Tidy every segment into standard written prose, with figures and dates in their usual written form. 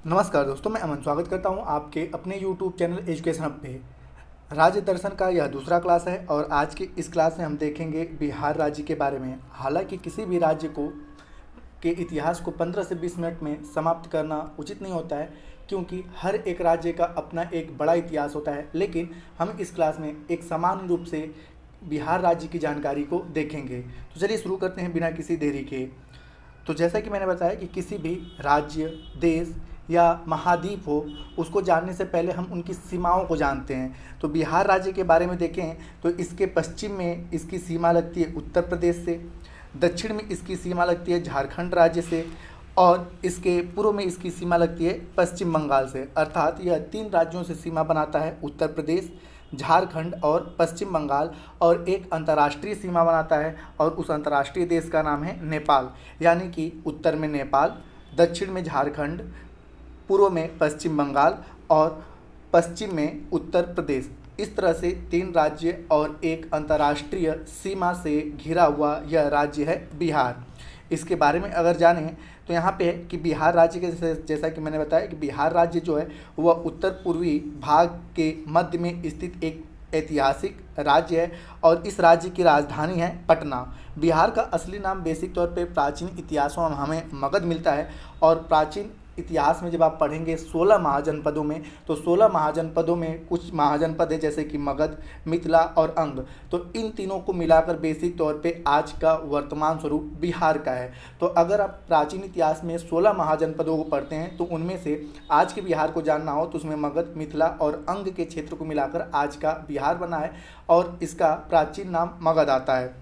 नमस्कार दोस्तों, मैं अमन स्वागत करता हूं आपके अपने YouTube चैनल एजुकेशन हब पे। राज्य दर्शन का यह दूसरा क्लास है और आज के इस क्लास में हम देखेंगे बिहार राज्य के बारे में। हालांकि किसी भी राज्य को के इतिहास को 15 से 20 मिनट में समाप्त करना उचित नहीं होता है, क्योंकि हर एक राज्य का अपना एक बड़ा इतिहास होता है। लेकिन हम इस क्लास में एक समान रूप से बिहार राज्य की जानकारी को देखेंगे। तो चलिए शुरू करते हैं बिना किसी देरी के। तो जैसा कि मैंने बताया कि किसी भी राज्य, देश या महाद्वीप हो, उसको जानने से पहले हम उनकी सीमाओं को जानते हैं। तो बिहार राज्य के बारे में देखें तो इसके पश्चिम में इसकी सीमा लगती है उत्तर प्रदेश से, दक्षिण में इसकी सीमा लगती है झारखंड राज्य से और इसके पूर्व में इसकी सीमा लगती है पश्चिम बंगाल से। अर्थात यह 3 राज्यों से सीमा बनाता है, उत्तर प्रदेश, झारखंड और पश्चिम बंगाल, और एक अंतर्राष्ट्रीय सीमा बनाता है और उस अंतर्राष्ट्रीय देश का नाम है नेपाल। यानी कि उत्तर में नेपाल, दक्षिण में झारखंड, पूर्व में पश्चिम बंगाल और पश्चिम में उत्तर प्रदेश। इस तरह से 3 राज्य और एक अंतर्राष्ट्रीय सीमा से घिरा हुआ यह राज्य है बिहार। इसके बारे में अगर जानें तो यहाँ पे है कि बिहार राज्य के जैसा कि मैंने बताया कि बिहार राज्य जो है वह उत्तर पूर्वी भाग के मध्य में स्थित एक ऐतिहासिक राज्य है और इस राज्य की राजधानी है पटना। बिहार का असली नाम बेसिक तौर पे प्राचीन इतिहासों में हमें मगध मिलता है और प्राचीन इतिहास में जब आप पढ़ेंगे 16 महाजनपदों में, तो 16 महाजनपदों में कुछ महाजनपद है जैसे कि मगध, मिथिला और अंग। तो इन तीनों को मिलाकर बेसिक तौर पे आज का वर्तमान स्वरूप बिहार का है। तो अगर आप प्राचीन इतिहास में 16 महाजनपदों को पढ़ते हैं तो उनमें से आज के बिहार को जानना हो तो उसमें मगध, मिथिला और अंग के क्षेत्र को मिलाकर आज का बिहार बना है और इसका प्राचीन नाम मगध आता है।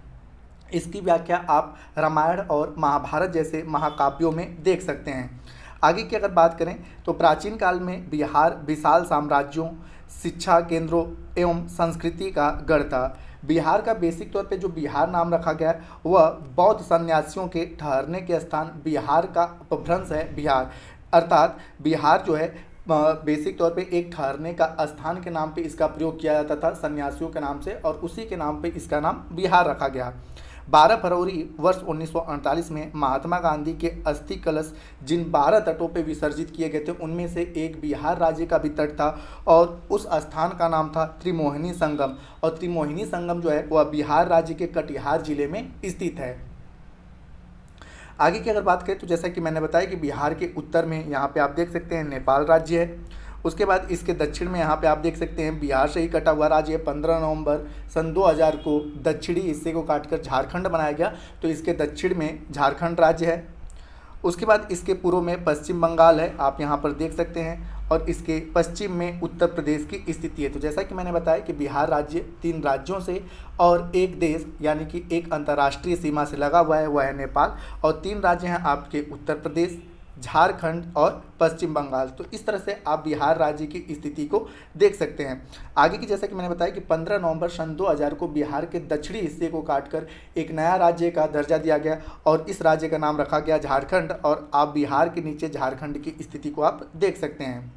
इसकी व्याख्या आप रामायण और महाभारत जैसे महाकाव्यों में देख सकते हैं। आगे की अगर बात करें तो प्राचीन काल में बिहार विशाल साम्राज्यों, शिक्षा केंद्रों एवं संस्कृति का गढ़ था। बिहार का बेसिक तौर पे जो बिहार नाम रखा गया है वह बौद्ध सन्यासियों के ठहरने के स्थान बिहार का अपभ्रंश है बिहार। अर्थात बिहार जो है बेसिक तौर पे एक ठहरने का स्थान के नाम पे इसका प्रयोग किया जाता था सन्यासियों के नाम से, और उसी के नाम पे इसका नाम बिहार रखा गया। 12 फरवरी वर्ष 1948 में महात्मा गांधी के अस्थि कलश जिन 12 तटों पे विसर्जित किए गए थे उनमें से एक बिहार राज्य का भी तट था और उस स्थान का नाम था त्रिमोहिनी संगम। और त्रिमोहिनी संगम जो है वह बिहार राज्य के कटिहार जिले में स्थित है। आगे की अगर बात करें तो जैसा कि मैंने बताया कि बिहार के उत्तर में यहाँ पे आप देख सकते हैं नेपाल राज्य है। उसके बाद इसके दक्षिण में यहाँ पे आप देख सकते हैं बिहार से ही कटा हुआ राज्य है। 15 नवंबर सन 2000 को दक्षिणी हिस्से को काटकर झारखंड बनाया गया, तो इसके दक्षिण में झारखंड राज्य है। उसके बाद इसके पूर्व में पश्चिम बंगाल है, आप यहाँ पर देख सकते हैं, और इसके पश्चिम में उत्तर प्रदेश की स्थिति है। तो जैसा कि मैंने बताया कि बिहार राज्य 3 राज्यों से और एक देश यानी कि एक अंतर्राष्ट्रीय सीमा से लगा हुआ है, वह है नेपाल, और 3 राज्य हैं आपके उत्तर प्रदेश, झारखंड और पश्चिम बंगाल। तो इस तरह से आप बिहार राज्य की स्थिति को देख सकते हैं। आगे की जैसा कि मैंने बताया कि 15 नवंबर सन 2000 को बिहार के दक्षिणी हिस्से को काटकर एक नया राज्य का दर्जा दिया गया और इस राज्य का नाम रखा गया झारखंड, और आप बिहार के नीचे झारखंड की स्थिति को आप देख सकते हैं।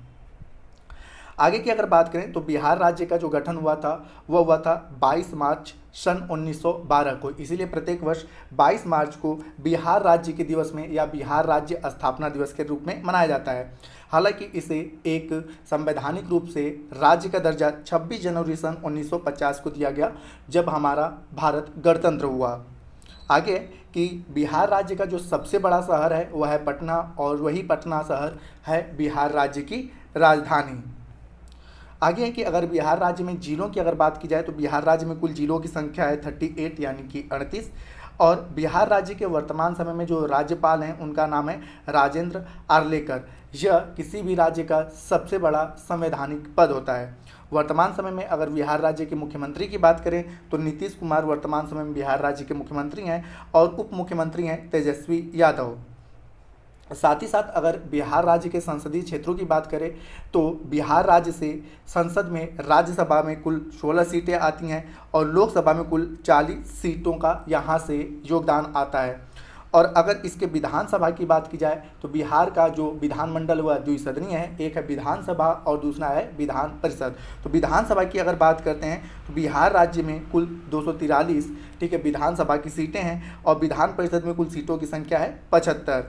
आगे की अगर बात करें तो बिहार राज्य का जो गठन हुआ था वह हुआ था 22 मार्च सन 1912 को। इसीलिए प्रत्येक वर्ष 22 मार्च को बिहार राज्य के दिवस में या बिहार राज्य स्थापना दिवस के रूप में मनाया जाता है। हालांकि इसे एक संवैधानिक रूप से राज्य का दर्जा 26 जनवरी सन 1950 को दिया गया, जब हमारा भारत गणतंत्र हुआ। आगे कि बिहार राज्य का जो सबसे बड़ा शहर है वह है पटना, और वही पटना शहर है बिहार राज्य की राजधानी। आगे है कि अगर बिहार राज्य में जिलों की अगर बात की जाए तो बिहार राज्य में कुल जिलों की संख्या है 38 यानी कि 38, और बिहार राज्य के वर्तमान समय में जो राज्यपाल हैं उनका नाम है राजेंद्र आर्लेकर। यह किसी भी राज्य का सबसे बड़ा संवैधानिक पद होता है। वर्तमान समय में अगर बिहार राज्य के मुख्यमंत्री की बात करें तो नीतीश कुमार वर्तमान समय में बिहार राज्य के मुख्यमंत्री हैं और उप मुख्यमंत्री हैं तेजस्वी यादव। साथ ही साथ अगर बिहार राज्य के संसदीय क्षेत्रों की बात करें तो बिहार राज्य से संसद में राज्यसभा में कुल 16 सीटें आती हैं और लोकसभा में कुल 40 सीटों का यहाँ से योगदान आता है। और अगर इसके विधानसभा की बात की जाए तो बिहार का जो विधानमंडल वह द्विसदनीय है, एक है विधानसभा और दूसरा है विधान परिषद। तो विधानसभा की अगर बात करते हैं तो बिहार राज्य में कुल 243 विधानसभा की सीटें हैं और विधान परिषद में कुल सीटों की संख्या है 75।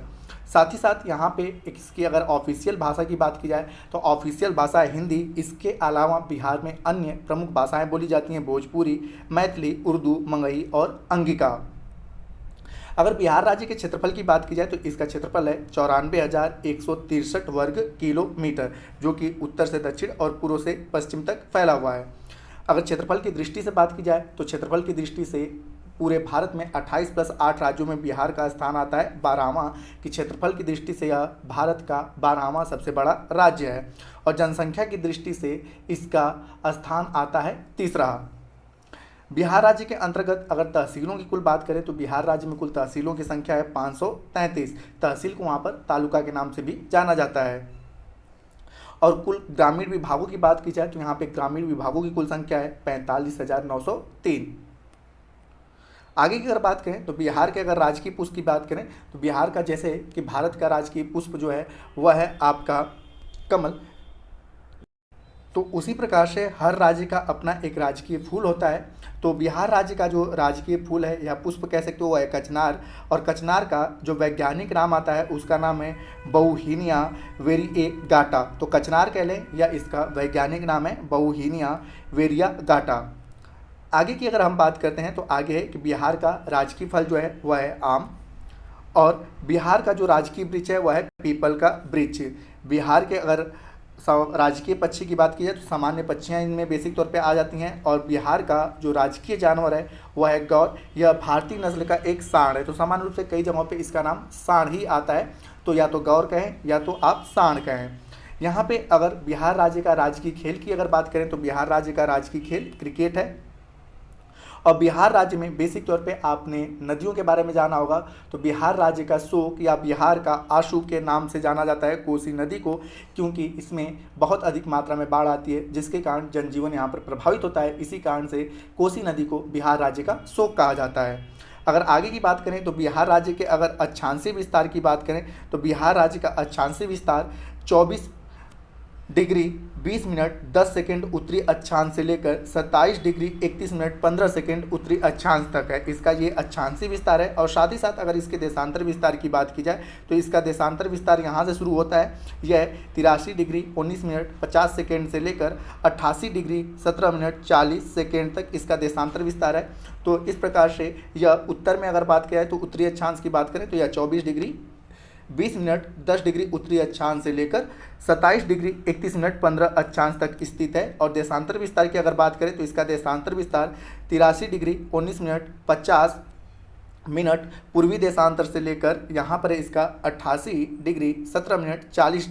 साथ ही साथ यहाँ पे इसकी अगर ऑफिशियल भाषा की बात की जाए तो ऑफिशियल भाषा है हिंदी। इसके अलावा बिहार में अन्य प्रमुख भाषाएं बोली जाती हैं भोजपुरी, मैथिली, उर्दू, मंगही और अंगिका। अगर बिहार राज्य के क्षेत्रफल की बात की जाए तो इसका क्षेत्रफल है 94,163 वर्ग किलोमीटर, जो कि उत्तर से दक्षिण और पूर्व से पश्चिम तक फैला हुआ है। अगर क्षेत्रफल की दृष्टि से बात की जाए तो क्षेत्रफल की दृष्टि से पूरे भारत में 28+8 राज्यों में बिहार का स्थान आता है 12वां। कि क्षेत्रफल की दृष्टि से यह भारत का 12वां सबसे बड़ा राज्य है और जनसंख्या की दृष्टि से इसका स्थान आता है 3रा। बिहार राज्य के अंतर्गत अगर तहसीलों की कुल बात करें तो बिहार राज्य में कुल तहसीलों की संख्या है 533। तहसील को वहाँ पर तालुका के नाम से भी जाना जाता है। और कुल ग्रामीण विभागों की बात की जाए तो यहाँ पे ग्रामीण विभागों की कुल संख्या है 45,903। आगे की अगर बात करें तो बिहार के अगर राजकीय पुष्प की बात करें तो बिहार का, जैसे कि भारत का राजकीय पुष्प जो है वह है आपका कमल, तो उसी प्रकार से हर राज्य का अपना एक राजकीय फूल होता है। तो बिहार राज्य का जो राजकीय फूल है या पुष्प कह सकते हो वह है कचनार, और कचनार का जो वैज्ञानिक नाम आता है उसका नाम है बहुहीनिया वेरिएगाटा। तो कचनार कह लें या इसका वैज्ञानिक नाम है बहुहीनिया वेरिएगाटा। आगे की अगर हम बात करते हैं तो आगे है कि बिहार का राजकीय फल जो है वह है आम, और बिहार का जो राजकीय वृक्ष है वह है पीपल का वृक्ष। बिहार के अगर राजकीय पक्षी की बात की जाए तो सामान्य पक्षियाँ इनमें बेसिक तौर पे आ जाती हैं, और बिहार का जो राजकीय जानवर है वह है गौर। यह भारतीय नस्ल का एक सांड है। तो सामान्य रूप से कई जगहों पे इसका नाम सांड ही आता है, तो या तो गौर कहें या तो आप सांड कहें। यहाँ पे अगर बिहार राज्य का राजकीय खेल की अगर बात करें तो बिहार राज्य का राजकीय खेल क्रिकेट है। और बिहार राज्य में बेसिक तौर पे आपने नदियों के बारे में जाना होगा, तो बिहार राज्य का शोक या बिहार का आशु के नाम से जाना जाता है कोसी नदी को, क्योंकि इसमें बहुत अधिक मात्रा में बाढ़ आती है जिसके कारण जनजीवन यहाँ पर प्रभावित होता है। इसी कारण से कोसी नदी को बिहार राज्य का शोक कहा जाता है। अगर आगे की बात करें तो बिहार राज्य के अगर अक्षांशीय विस्तार की बात करें तो बिहार राज्य का अक्षांशीय विस्तार 24 डिग्री 20 मिनट 10 सेकेंड उत्तरी अक्षांश से लेकर 27 डिग्री 31 मिनट 15 सेकेंड उत्तरी अक्षांश तक है। इसका ये अक्षांशीय विस्तार है। और साथ ही साथ अगर इसके देशांतर विस्तार की बात की जाए तो इसका देशांतर विस्तार यहाँ से शुरू होता है। यह 83 डिग्री 19 मिनट 50 सेकेंड से लेकर 88 डिग्री 17 मिनट 40 सेकेंड तक इसका देशांतर विस्तार है। तो इस प्रकार से यह उत्तर में अगर बात की जाए तो उत्तरी अक्षांश की बात करें तो यह 24 डिग्री 20 मिनट 10 डिग्री उत्तरी अक्षांश से लेकर 27 डिग्री 31 मिनट 15 अक्षांश तक स्थित है। और देशांतर विस्तार की अगर बात करें तो इसका देशांतर विस्तार 83 डिग्री 19 मिनट 50 मिनट पूर्वी देशांतर से लेकर यहाँ पर इसका 88 डिग्री 17 मिनट 40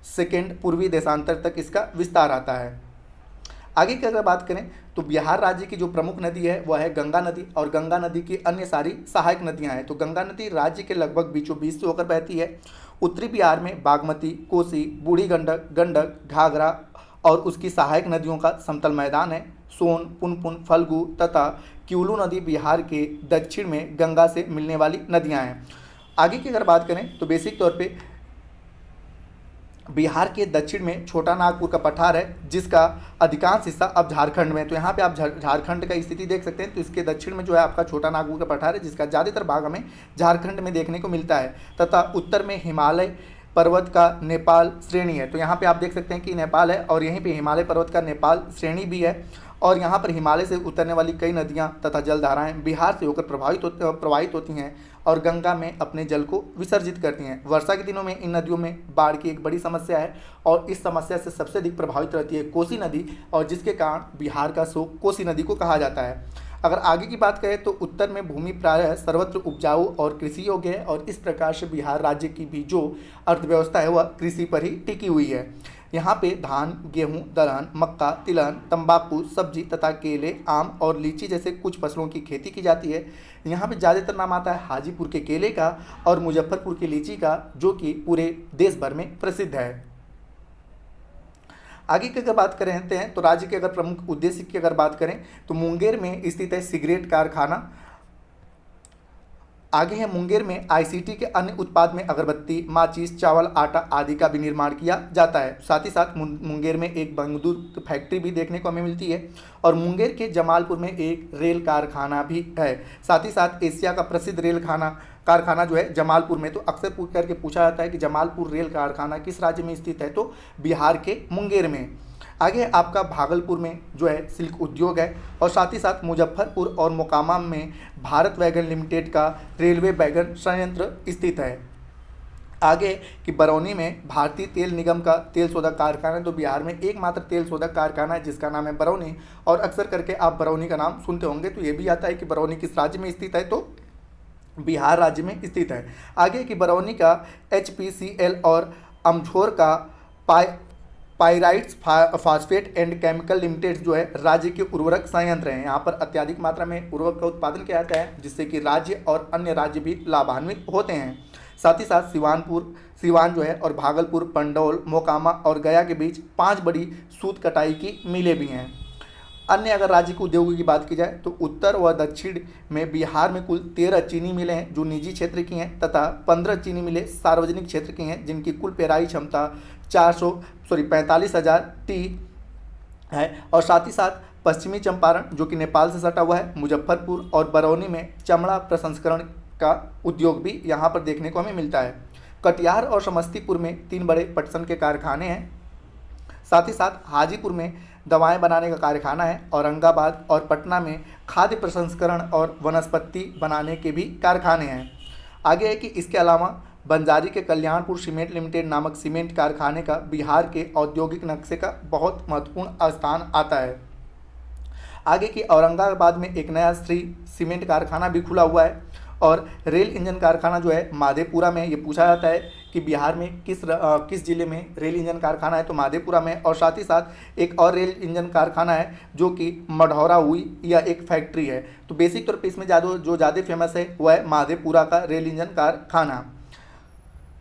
सेकेंड पूर्वी देशांतर तक इसका विस्तार आता है। आगे की अगर बात करें तो बिहार राज्य की जो प्रमुख नदी है वह है गंगा नदी, और गंगा नदी की अन्य सारी सहायक नदियां हैं। तो गंगा नदी राज्य के लगभग बीचों बीच से होकर बहती है। उत्तरी बिहार में बागमती, कोसी, बूढ़ी गंडक, गंडक, घाघरा और उसकी सहायक नदियों का समतल मैदान है। सोन, पुनपुन, फल्गु तथा क्यूलू नदी बिहार के दक्षिण में गंगा से मिलने वाली नदियाँ हैं। आगे की अगर बात करें तो बेसिक तौर पर बिहार के दक्षिण में छोटा नागपुर का पठार है जिसका अधिकांश हिस्सा अब झारखंड में। तो यहाँ पे आप झारखंड का स्थिति देख सकते हैं। तो इसके दक्षिण में जो है आपका छोटा नागपुर का पठार है जिसका ज़्यादातर भाग हमें झारखंड में देखने को मिलता है, तथा उत्तर में हिमालय पर्वत का नेपाल श्रेणी है। तो यहाँ पे आप देख सकते हैं कि नेपाल है और यहीं पे हिमालय पर्वत का नेपाल श्रेणी भी है, और यहाँ पर हिमालय से उतरने वाली कई नदियाँ तथा जलधाराएँ बिहार से होकर प्रवाहित होती हैं और गंगा में अपने जल को विसर्जित करती हैं। वर्षा के दिनों में इन नदियों में बाढ़ की एक बड़ी समस्या है, और इस समस्या से सबसे अधिक प्रभावित रहती है कोसी नदी, और जिसके कारण बिहार का शोक कोसी नदी को कहा जाता है। अगर आगे की बात करें तो उत्तर में भूमि प्रायः सर्वत्र उपजाऊ और कृषि योग्य है, और इस प्रकार से बिहार राज्य की भी जो अर्थव्यवस्था है वह कृषि पर ही टिकी हुई है। यहाँ पे धान, गेहूँ, दलहन, मक्का, तिलहन, तंबाकू, सब्जी तथा केले, आम और लीची जैसे कुछ फसलों की खेती की जाती है। यहाँ पे ज़्यादातर नाम आता है हाजीपुर के केले का और मुजफ्फरपुर की लीची का, जो कि पूरे देश भर में प्रसिद्ध है। आगे की अगर बात करते हैं तो राज्य के अगर प्रमुख उद्देश्य की अगर बात करें तो मुंगेर में स्थित है सिगरेट कारखाना। आगे है मुंगेर में आईसीटी के अन्य उत्पाद में अगरबत्ती, माचिस, चावल, आटा आदि का भी निर्माण किया जाता है। साथ ही साथ मुंगेर में एक बंगदूर फैक्ट्री भी देखने को हमें मिलती है, और मुंगेर के जमालपुर में एक रेल कारखाना भी है। साथ ही साथ एशिया का प्रसिद्ध रेल कारखाना जो है जमालपुर में। तो अक्सर पूछ करके पूछा जाता है कि जमालपुर रेल कारखाना किस राज्य में स्थित है, तो बिहार के मुंगेर में। आगे है आपका भागलपुर में जो है सिल्क उद्योग है, और साथ ही साथ मुजफ्फरपुर और मोकामा में भारत वैगन लिमिटेड का रेलवे वैगन संयंत्र स्थित है। आगे कि बरौनी में भारतीय तेल निगम का तेल शोधक कारखाना है। तो बिहार में एकमात्र तेल शोधक कारखाना है जिसका नाम है बरौनी, और अक्सर करके आप बरौनी का नाम सुनते होंगे। तो ये भी आता है कि बरौनी किस राज्य में स्थित है, तो बिहार राज्य में स्थित है। आगे कि बरौनी का HPCL और अमझोर का pyrites phosphate and chemical limited जो है राज्य के उर्वरक संयंत्र हैं। यहाँ पर अत्यधिक मात्रा में उर्वरक का उत्पादन किया जाता है, जिससे कि राज्य और अन्य राज्य भी लाभान्वित होते हैं। साथ ही साथ सिवान जो है और भागलपुर, पंडौल, मोकामा और गया के बीच 5 बड़ी सूत कटाई की मिलें भी हैं। अन्य अगर राज्य के उद्योगों की बात की जाए तो उत्तर व दक्षिण में बिहार में कुल 13 चीनी मिलें हैं जो निजी क्षेत्र की हैं, तथा 15 चीनी मिलें सार्वजनिक क्षेत्र की हैं जिनकी कुल पेराई क्षमता 45,000 टी है। और साथ ही साथ पश्चिमी चंपारण जो कि नेपाल से सटा हुआ है, मुजफ्फरपुर और बरौनी में चमड़ा प्रसंस्करण का उद्योग भी यहाँ पर देखने को हमें मिलता है। कटिहार और समस्तीपुर में 3 बड़े पटसन के कारखाने हैं। साथ ही साथ हाजीपुर में दवाएं बनाने का कारखाना है। औरंगाबाद और पटना में खाद्य प्रसंस्करण और वनस्पति बनाने के भी कारखाने हैं। आगे है कि इसके अलावा बंजारी के कल्याणपुर सीमेंट लिमिटेड नामक सीमेंट कारखाने का बिहार के औद्योगिक नक्शे का बहुत महत्वपूर्ण स्थान आता है। आगे की औरंगाबाद में एक नया श्री सीमेंट कारखाना भी खुला हुआ है। और रेल इंजन कारखाना जो है माधेपुरा में। ये पूछा जाता है कि बिहार में किस जिले में रेल इंजन कारखाना है, तो माधेपुरा में। और साथ ही साथ एक और रेल इंजन कारखाना है जो कि मढ़ौरा हुई या एक फैक्ट्री है। तो बेसिक तौर पे इसमें ज़्यादा फेमस है वह है माधेपुरा का रेल इंजन कारखाना।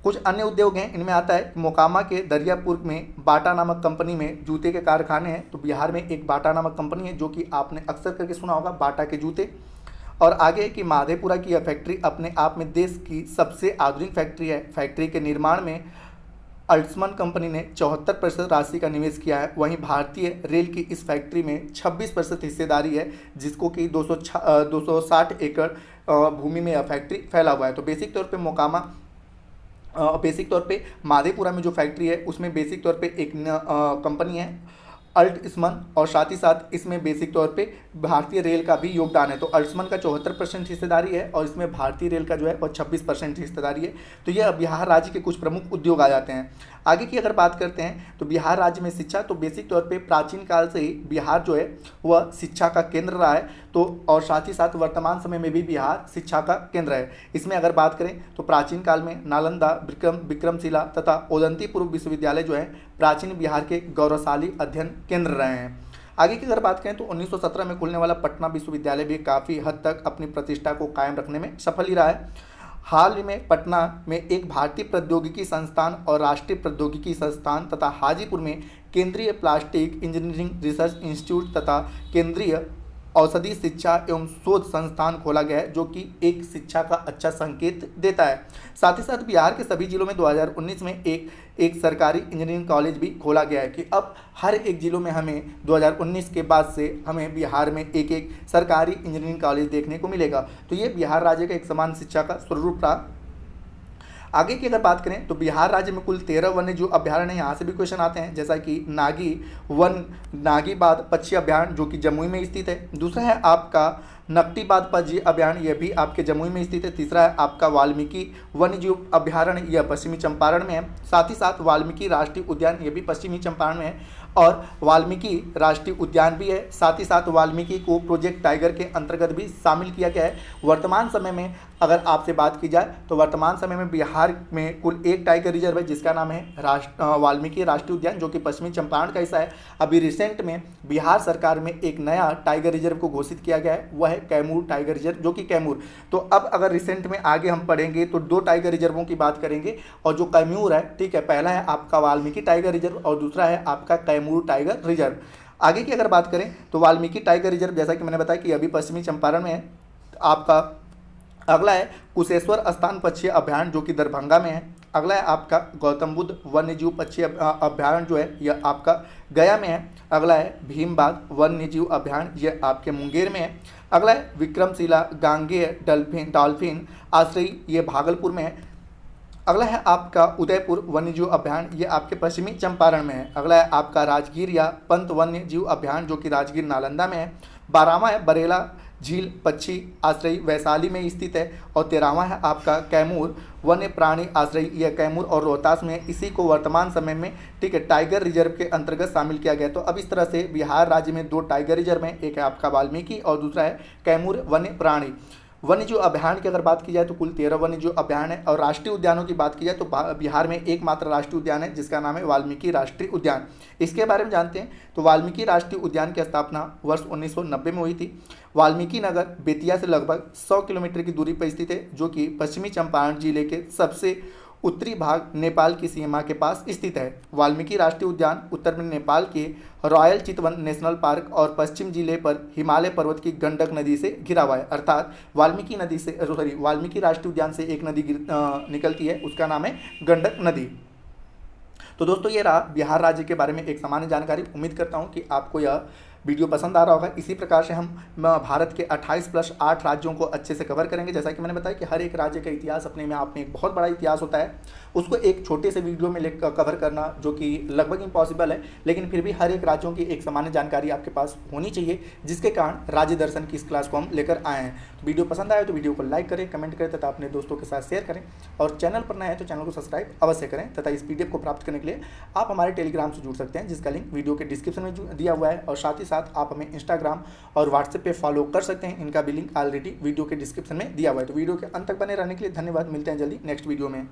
कुछ अन्य उद्योग हैं, इनमें आता है मोकामा के दरियापुर में बाटा नामक कंपनी में जूते के कारखाने हैं। तो बिहार में एक बाटा नामक कंपनी है जो कि आपने अक्सर करके सुना होगा, बाटा के जूते। और आगे कि माधेपुरा की यह फैक्ट्री अपने आप में देश की सबसे आधुनिक फैक्ट्री है। फैक्ट्री के निर्माण में अल्ट्समन कंपनी ने 74% राशि का निवेश किया है। वहीं भारतीय रेल की इस फैक्ट्री में 26% हिस्सेदारी है, जिसको कि 260 एकड़ भूमि में यह फैक्ट्री फैला हुआ है। तो बेसिक तौर पे माधेपुरा में जो फैक्ट्री है उसमें बेसिक तौर पे एक कंपनी है अल्ट्समन, और साथ ही साथ इसमें बेसिक तौर पे भारतीय रेल का भी योगदान है। तो अल्ट्समन का 74% हिस्सेदारी है और इसमें भारतीय रेल का जो है वो 26% हिस्सेदारी है। तो यह बिहार राज्य के कुछ प्रमुख उद्योग आ जाते हैं। आगे की अगर बात करते हैं तो बिहार राज्य में शिक्षा, तो बेसिक तौर पे प्राचीन काल से ही बिहार जो है वह शिक्षा का केंद्र रहा है। तो और साथ ही साथ वर्तमान समय में भी बिहार शिक्षा का केंद्र है। इसमें अगर बात करें तो प्राचीन काल में नालंदा, विक्रमशिला तथा ओदंतीपुर विश्वविद्यालय जो है प्राचीन बिहार के गौरवशाली अध्ययन केंद्र रहे हैं। आगे की अगर बात करें तो 1917 में खुलने वाला पटना विश्वविद्यालय भी काफ़ी हद तक अपनी प्रतिष्ठा को कायम रखने में सफल ही रहा है। हाल ही में पटना में एक भारतीय प्रौद्योगिकी संस्थान और राष्ट्रीय प्रौद्योगिकी संस्थान तथा हाजीपुर में केंद्रीय प्लास्टिक इंजीनियरिंग रिसर्च इंस्टीट्यूट तथा केंद्रीय औषधि शिक्षा एवं शोध संस्थान खोला गया है, जो कि एक शिक्षा का अच्छा संकेत देता है। साथ ही साथ बिहार के सभी जिलों में 2019 में एक सरकारी इंजीनियरिंग कॉलेज भी खोला गया है कि अब हर एक जिलों में हमें 2019 के बाद से हमें बिहार में एक सरकारी इंजीनियरिंग कॉलेज देखने को मिलेगा। तो ये बिहार राज्य का एक समान शिक्षा का स्वरूप रहा। आगे की अगर बात करें तो बिहार राज्य में कुल 13 वन्य जीव अभ्यारण्य हैं। यहाँ से भी क्वेश्चन आते हैं, जैसा कि नागीबाद पक्षी अभ्यारण्य जो कि जमुई में स्थित है। दूसरा है आपका नकटीबाद पक्षी अभ्यारण्य, यह भी आपके जमुई में स्थित है। तीसरा है आपका वाल्मीकि वन्य जीव अभ्यारण्य, यह पश्चिमी चंपारण में है। साथ ही साथ वाल्मीकि राष्ट्रीय उद्यान, यह भी पश्चिमी चंपारण में है। और वाल्मीकि राष्ट्रीय उद्यान भी है। साथ ही साथ वाल्मीकि को प्रोजेक्ट टाइगर के अंतर्गत भी शामिल किया गया है। वर्तमान समय में अगर आपसे बात की जाए तो वर्तमान समय में बिहार में कुल एक टाइगर रिजर्व है जिसका नाम है वाल्मीकि राष्ट्रीय उद्यान, जो कि पश्चिमी चंपारण का हिस्सा है। अभी रिसेंट में बिहार सरकार में एक नया टाइगर रिजर्व को घोषित किया गया है, वह है कैमूर टाइगर रिजर्व, जो कि कैमूर। तो अब अगर रिसेंट में आगे हम पढ़ेंगे तो 2 टाइगर रिजर्वों की बात करेंगे, और जो कैमूर है, ठीक है, पहला है आपका वाल्मीकि टाइगर रिजर्व और दूसरा है आपका कैमूर टाइगर रिजर्व। आगे की अगर बात करें तो वाल्मीकि टाइगर रिजर्व, जैसा कि मैंने बताया कि अभी पश्चिमी चंपारण में है। आपका अगला है कुशेश्वर स्थान पक्षी अभ्यारण्य, जो कि दरभंगा में है। अगला है आपका गौतम बुद्ध वन्य जीव पक्षी अभ्यारण्य, जो है यह आपका गया में है। अगला है भीमबाग वन्य जीव अभ्यारण्य, यह आपके मुंगेर में है। अगला है विक्रमशिला गांगेय डॉल्फिन आश्रय, ये भागलपुर में है। अगला है आपका उदयपुर वन्यजीव अभ्यारण्य, ये आपके पश्चिमी चंपारण में है। अगला है आपका राजगीर या पंत वन्यजीव अभ्यारण्य जो कि राजगीर नालंदा में है। 12वां है बरेला झील पक्षी आश्रय, वैशाली में स्थित है। और 13वां है आपका कैमूर वन्य प्राणी आश्रय, यह कैमूर और रोहतास में है। इसी को वर्तमान समय में ठीक है टाइगर रिजर्व के अंतर्गत शामिल किया गया। तो अब इस तरह से बिहार राज्य में 2 टाइगर रिजर्व हैं, एक है आपका वाल्मीकि और दूसरा है कैमूर वन्य प्राणी। वन्यजीव अभ्यारण्य की अगर बात की जाए तो कुल 13 वन्यजीव अभ्यारण्य है। और राष्ट्रीय उद्यानों की बात की जाए तो बिहार में एकमात्र राष्ट्रीय उद्यान है जिसका नाम है वाल्मीकि राष्ट्रीय उद्यान। इसके बारे में जानते हैं तो वाल्मीकि राष्ट्रीय उद्यान की स्थापना वर्ष 1990 में हुई थी। वाल्मीकि नगर बेतिया से लगभग 100 किलोमीटर की दूरी पर स्थित है, जो कि पश्चिमी चंपारण जिले के सबसे उत्तरी भाग नेपाल की सीमा के पास स्थित है। वाल्मीकि राष्ट्रीय उद्यान उत्तर में नेपाल के रॉयल चितवन नेशनल पार्क और पश्चिम जिले पर हिमालय पर्वत की गंडक नदी से घिरा हुआ है। अर्थात वाल्मीकि राष्ट्रीय उद्यान से एक नदी निकलती है, उसका नाम है गंडक नदी। तो दोस्तों ये रहा बिहार राज्य के बारे में एक सामान्य जानकारी। उम्मीद करता हूँ कि आपको यह वीडियो पसंद आ रहा होगा। इसी प्रकार से हम भारत के 28+8 राज्यों को अच्छे से कवर करेंगे। जैसा कि मैंने बताया कि हर एक राज्य का इतिहास अपने में आप में एक बहुत बड़ा इतिहास होता है, उसको एक छोटे से वीडियो में कवर करना जो कि लगभग इम्पॉसिबल है, लेकिन फिर भी हर एक राज्यों की एक सामान्य जानकारी आपके पास होनी चाहिए, जिसके कारण राज्य दर्शन की इस क्लास को हम लेकर आए हैं। तो वीडियो पसंद आए तो वीडियो को लाइक करें, कमेंट करें तथा अपने दोस्तों के साथ शेयर करें। और चैनल पर नए हैं तो चैनल को सब्सक्राइब अवश्य करें तथा इस PDF को प्राप्त करने के लिए आप हमारे टेलीग्राम से जुड़ सकते हैं, जिसका लिंक वीडियो के डिस्क्रिप्शन में दिया हुआ है। और साथ ही साथ आप हमें इंस्टाग्राम और व्हाट्सएप पे फॉलो कर सकते हैं, इनका भी लिंक ऑलरेडी वीडियो के डिस्क्रिप्शन में दिया हुआ है। तो वीडियो के अंत तक बने रहने के लिए धन्यवाद। मिलते हैं जल्दी नेक्स्ट वीडियो में।